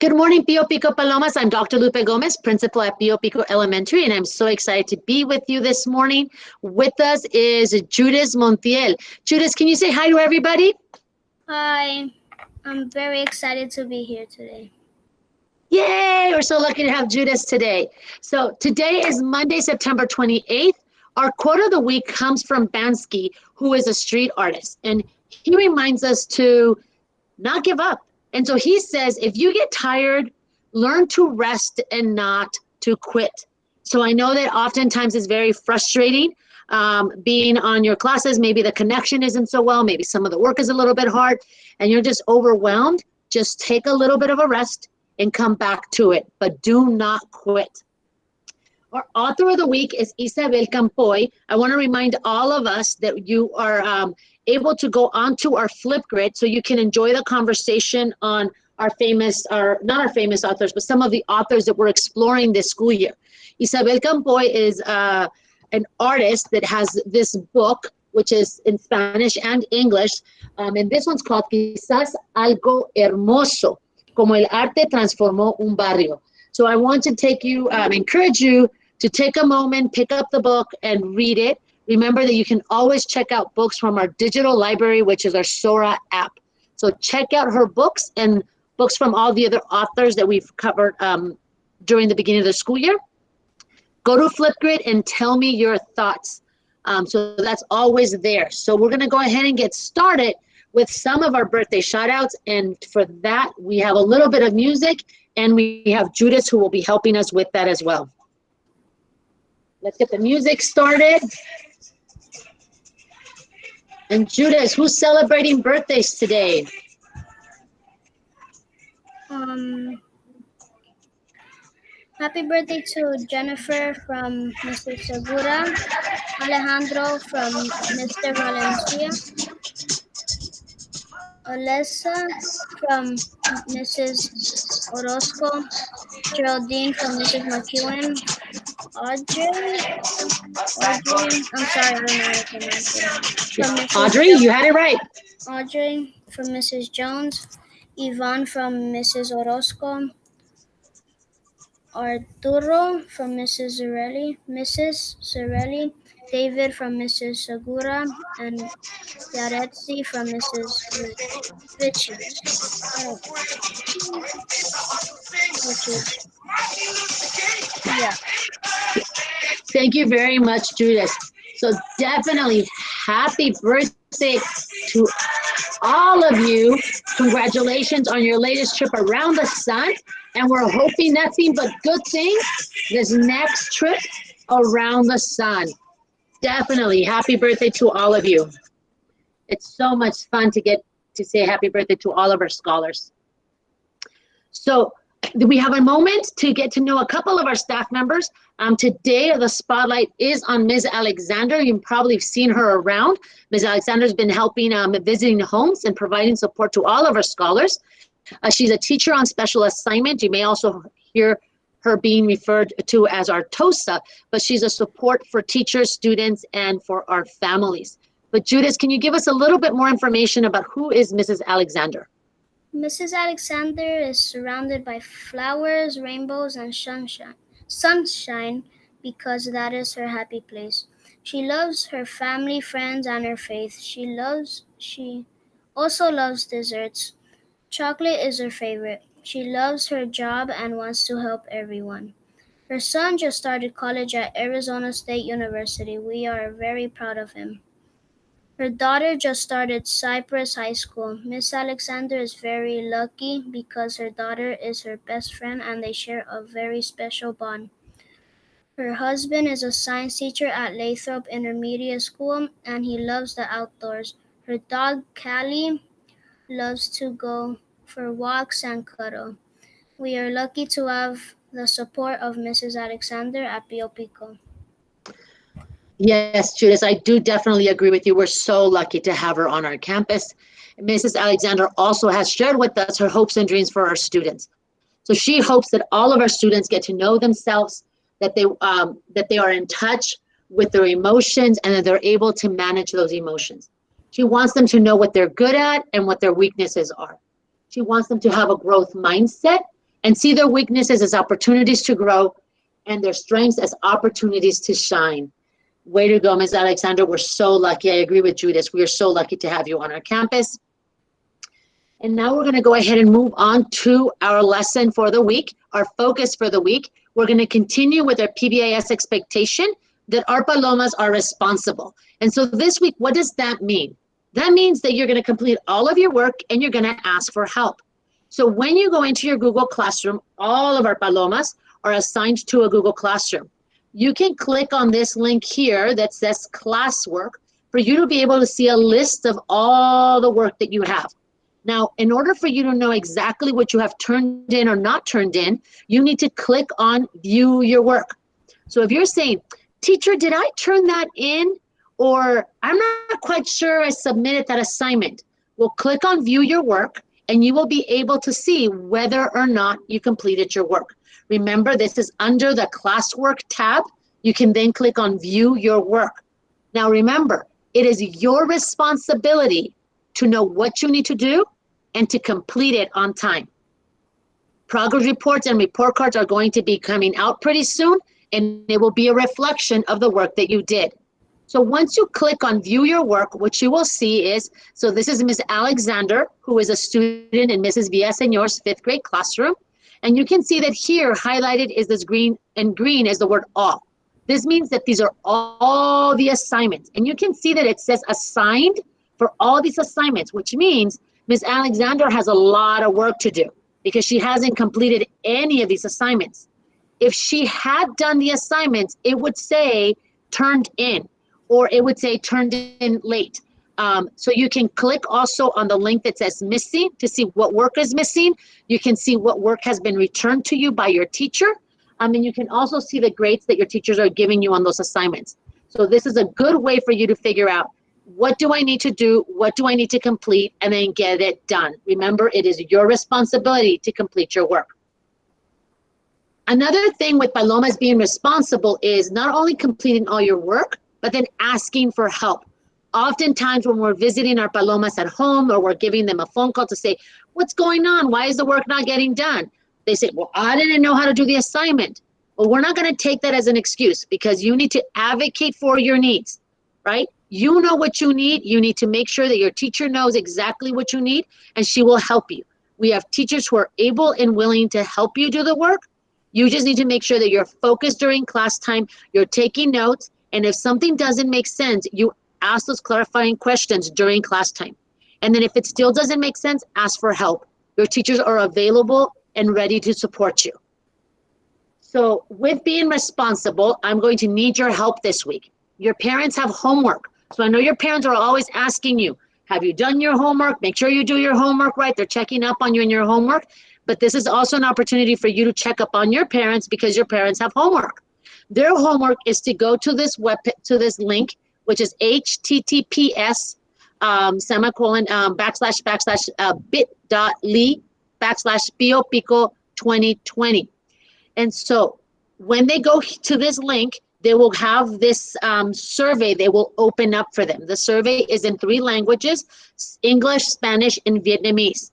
Good morning, Pio Pico Palomas. I'm Dr. Lupe Gomez, principal at Pio Pico Elementary, and I'm so excited to be with you this morning. With us is Judas Montiel. Judas, can you say hi to everybody? Hi, I'm very excited to be here today. Yay, we're so lucky to have Judas today. So today is Monday, September 28th. Our quote of the week comes from Bansky, who is a street artist, and he reminds us to not give up. And so he says, if you get tired, learn to rest and not to quit. So I know that oftentimes it's very frustrating being on your classes. Maybe the connection isn't so well. Maybe some of the work is a little bit hard and you're just overwhelmed. Just take a little bit of a rest and come back to it, but do not quit. Our author of the week is Isabel Campoy. I want to remind all of us that you are able to go onto our Flipgrid so you can enjoy the conversation on our famous, or not our famous authors, but some of the authors that we're exploring this school year. Isabel Campoy is an artist that has this book, which is in Spanish and English, and this one's called Quizás Algo Hermoso, como el arte transformó un barrio. So I want to take you, encourage you to take a moment, pick up the book and read it. Remember that you can always check out books from our digital library, which is our Sora app. So check out her books and books from all the other authors that we've covered during the beginning of the school year. Go to Flipgrid and tell me your thoughts. So that's always there. So we're gonna go ahead and get started with some of our birthday shout outs. And for that, we have a little bit of music and we have Judas who will be helping us with that as well. Let's get the music started. And Judas, who's celebrating birthdays today? Happy birthday to Jennifer from Mrs. Segura, Alejandro from Mr. Valencia, Alessa from Mrs. Orozco, Geraldine from Mrs. McEwen, Audrey, I'm sorry, I don't know how to pronounce it. Audrey, you had it right. Audrey from Mrs. Jones, Yvonne from Mrs. Orozco, Arturo from Mrs. Zarelli, David from Mrs. Segura, and Yaretsi from Mrs. Richards. Yeah. Thank you very much, Judas. So definitely happy birthday to all of you. Congratulations on your latest trip around the sun. And we're hoping nothing but good things this next trip around the sun. Definitely happy birthday to all of you. It's so much fun to get to say happy birthday to all of our scholars. So we have a moment to get to know a couple of our staff members. Today, the spotlight is on Ms. Alexander. You've probably seen her around. Ms. Alexander's been helping visiting homes and providing support to all of our scholars. She's a teacher on special assignment. You may also hear her being referred to as our TOSA, but she's a support for teachers, students, and for our families. But Judas, can you give us a little bit more information about who is Mrs. Alexander? Mrs. Alexander is surrounded by flowers, rainbows, and sunshine because that is her happy place. She loves her family, friends, and her faith. She also loves desserts. Chocolate is her favorite. She loves her job and wants to help everyone. Her son just started college at Arizona State University. We are very proud of him. Her daughter just started Cypress High School. Miss Alexander is very lucky because her daughter is her best friend and they share a very special bond. Her husband is a science teacher at Lathrop Intermediate School and he loves the outdoors. Her dog, Callie, loves to go for walks and cuddle. We are lucky to have the support of Mrs. Alexander at Pio Pico. Yes, Judas, I do definitely agree with you. We're so lucky to have her on our campus. Mrs. Alexander also has shared with us her hopes and dreams for our students. So she hopes that all of our students get to know themselves, that they are in touch with their emotions and that they're able to manage those emotions. She wants them to know what they're good at and what their weaknesses are. She wants them to have a growth mindset and see their weaknesses as opportunities to grow and their strengths as opportunities to shine. Way to go, Ms. Alexander. We're so lucky. I agree with Judas. We are so lucky to have you on our campus. And now we're going to go ahead and move on to our lesson for the week, our focus for the week. We're going to continue with our PBIS expectation that our Palomas are responsible. And so this week, what does that mean? That means that you're going to complete all of your work and you're going to ask for help. So when you go into your Google Classroom, all of our Palomas are assigned to a Google Classroom. You can click on this link here that says classwork for you to be able to see a list of all the work that you have. Now, in order for you to know exactly what you have turned in or not turned in, you need to click on view your work. So if you're saying, teacher, did I turn that in? Or I'm not quite sure I submitted that assignment. Well, click on view your work and you will be able to see whether or not you completed your work. Remember, this is under the classwork tab. You can then click on view your work. Now remember, it is your responsibility to know what you need to do and to complete it on time. Progress reports and report cards are going to be coming out pretty soon, and it will be a reflection of the work that you did. So once you click on view your work, what you will see is, so this is Ms. Alexander, who is a student in Mrs. Villaseñor's 5th grade classroom. And you can see that here highlighted is this green, and green is the word all. This means that these are all the assignments. And you can see that it says assigned for all these assignments, which means Ms. Alexander has a lot of work to do because she hasn't completed any of these assignments. If she had done the assignments, it would say turned in, or it would say turned in late. So you can click also on the link that says missing to see what work is missing. You can see what work has been returned to you by your teacher. And you can also see the grades that your teachers are giving you on those assignments. So this is a good way for you to figure out, what do I need to do? What do I need to complete? And then get it done. Remember, it is your responsibility to complete your work. Another thing with Palomas being responsible is not only completing all your work, but then asking for help. Oftentimes when we're visiting our Palomas at home or we're giving them a phone call to say, what's going on? Why is the work not getting done? They say, well, I didn't know how to do the assignment. Well, we're not going to take that as an excuse because you need to advocate for your needs, right? You know what you need. You need to make sure that your teacher knows exactly what you need and she will help you. We have teachers who are able and willing to help you do the work. You just need to make sure that you're focused during class time, you're taking notes, and if something doesn't make sense, you ask those clarifying questions during class time. And then if it still doesn't make sense, ask for help. Your teachers are available and ready to support you. So with being responsible, I'm going to need your help this week. Your parents have homework. So I know your parents are always asking you, have you done your homework? Make sure you do your homework right. They're checking up on you in your homework. But this is also an opportunity for you to check up on your parents because your parents have homework. Their homework is to go to this link, which is https semicolon bit.ly/POPICO 2020. And so when they go to this link, they will have this survey they will open up for them. The survey is in 3 languages, English, Spanish, and Vietnamese.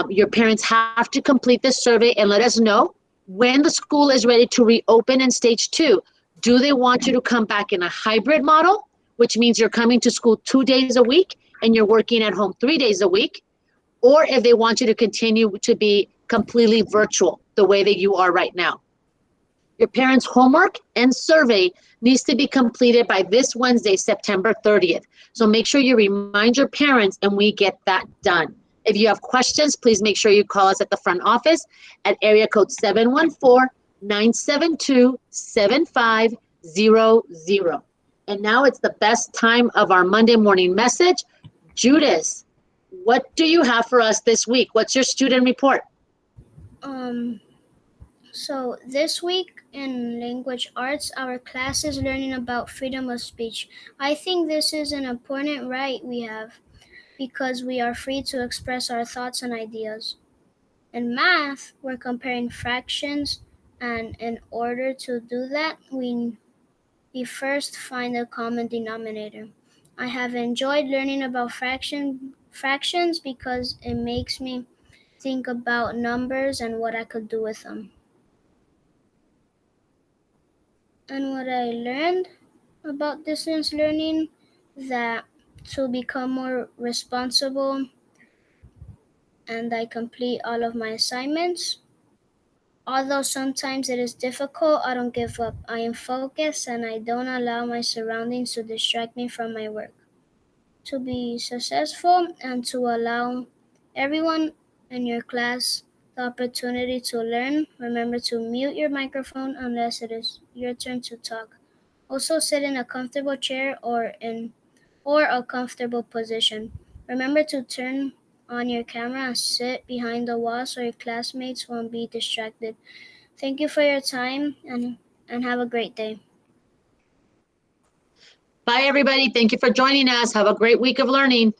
Your parents have to complete this survey and let us know when the school is ready to reopen in stage 2. Do they want you to come back in a hybrid model, which means you're coming to school 2 days a week and you're working at home 3 days a week? Or if they want you to continue to be completely virtual the way that you are right now. Your parents' homework and survey needs to be completed by this Wednesday, September 30th. So make sure you remind your parents and we get that done. If you have questions, please make sure you call us at the front office at area code 714-972-7500. And now it's the best time of our Monday morning message. Judas, what do you have for us this week? What's your student report? So this week in language arts, our class is learning about freedom of speech. I think this is an important right we have because we are free to express our thoughts and ideas. In math, we're comparing fractions, and in order to do that, we first find a common denominator. I have enjoyed learning about fractions because it makes me think about numbers and what I could do with them. And what I learned about distance learning, that to become more responsible and I complete all of my assignments. Although sometimes it is difficult, I don't give up. I am focused and I don't allow my surroundings to distract me from my work. To be successful and to allow everyone in your class the opportunity to learn, remember to mute your microphone unless it is your turn to talk. Also sit in a comfortable chair or a comfortable position. Remember to turn on your camera and sit behind the wall so your classmates won't be distracted. Thank you for your time and have a great day. Bye, everybody. Thank you for joining us. Have a great week of learning.